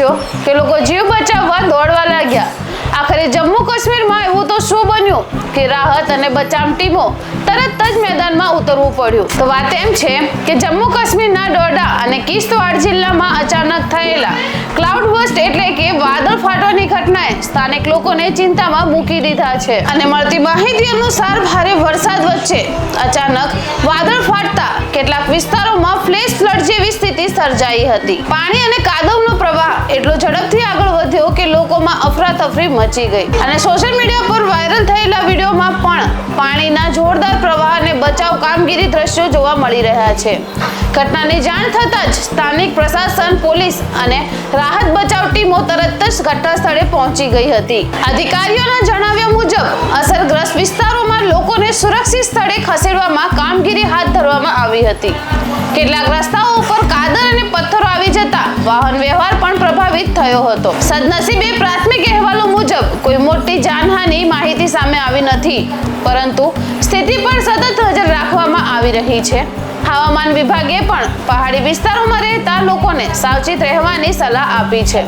દ્રશ્યો કે લોકો જીવ બચાવવા દોડવા લાગ્યા। આખરે જમ્મુ કાશ્મીરમાં એવું તો શું બન્યું કે રાહત અને બચાવ ટીમો તરત જ મેદાનમાં ઉતરવું પડ્યું। તો વાત એમ છે કે જમ્મુ કાશ્મીરના ડોડા અને કિશ્તવાડ જિલ્લામાં અચાનક થયેલા ક્લાઉડ બર્સ્ટ એટલે કે વાદળ ફાટવાની ઘટનાએ સ્થાનિક લોકોને ચિંતામાં મૂકી દીધા છે અને મળતી માહિતી અનુસાર ભારે વરસાદ વચ્ચે અચાનક વાદળ ફાટતા કેટલાક વિસ્તારોમાં ફ્લેશ ફ્લડ જેવી સ્થિતિ સર્જાઈ હતી। પાણી અને કાદવનો પ્રવાહ એટલો ઝડપથી આગળ વધ્યો કે લોકોમાં અફરાતફરી મચી ગઈ અને સોશિયલ મીડિયા પર વાયરલ થયેલા વિડીયોમાં પણ પાણીના જોરદાર પ્રવાહ અને બચાવ કામગીરી દ્રશ્યો જોવા મળી રહ્યા છે। ઘટનાની જાણ થતાં જ સ્થાનિક પ્રશાસન, પોલીસ અને રાહત બચાવ ટીમો તરત જ ઘટના સ્થળે પહોંચી ગઈ હતી। અધિકારીઓના જણાવ્યા મુજબ અસરગ્રસ્ત વિસ્તારોમાં લોકોને સુરક્ષિત સ્થળે ખસેડવામાં કામગીરી હાથ ધરવામાં આવી હતી। કેટલાક રસ્તાઓ ઉપર કાદવ અને પથ્થરો આવી જતા વાહન વ્યવહાર પણ પ્રભાવિત થયો હતો। સદનસીબે પ્રાથમિક અહેવાલો મુજબ કોઈ મોટી જાનહાનિની માહિતી સામે આવી નથી, પરંતુ સ્થિતિ પર સતત નજર રાખવામાં આવી રહી છે। હવામાન વિભાગે પણ પહાડી વિસ્તારોમાં રહેતા લોકોને સાવચેત રહેવાની સલાહ આપી છે।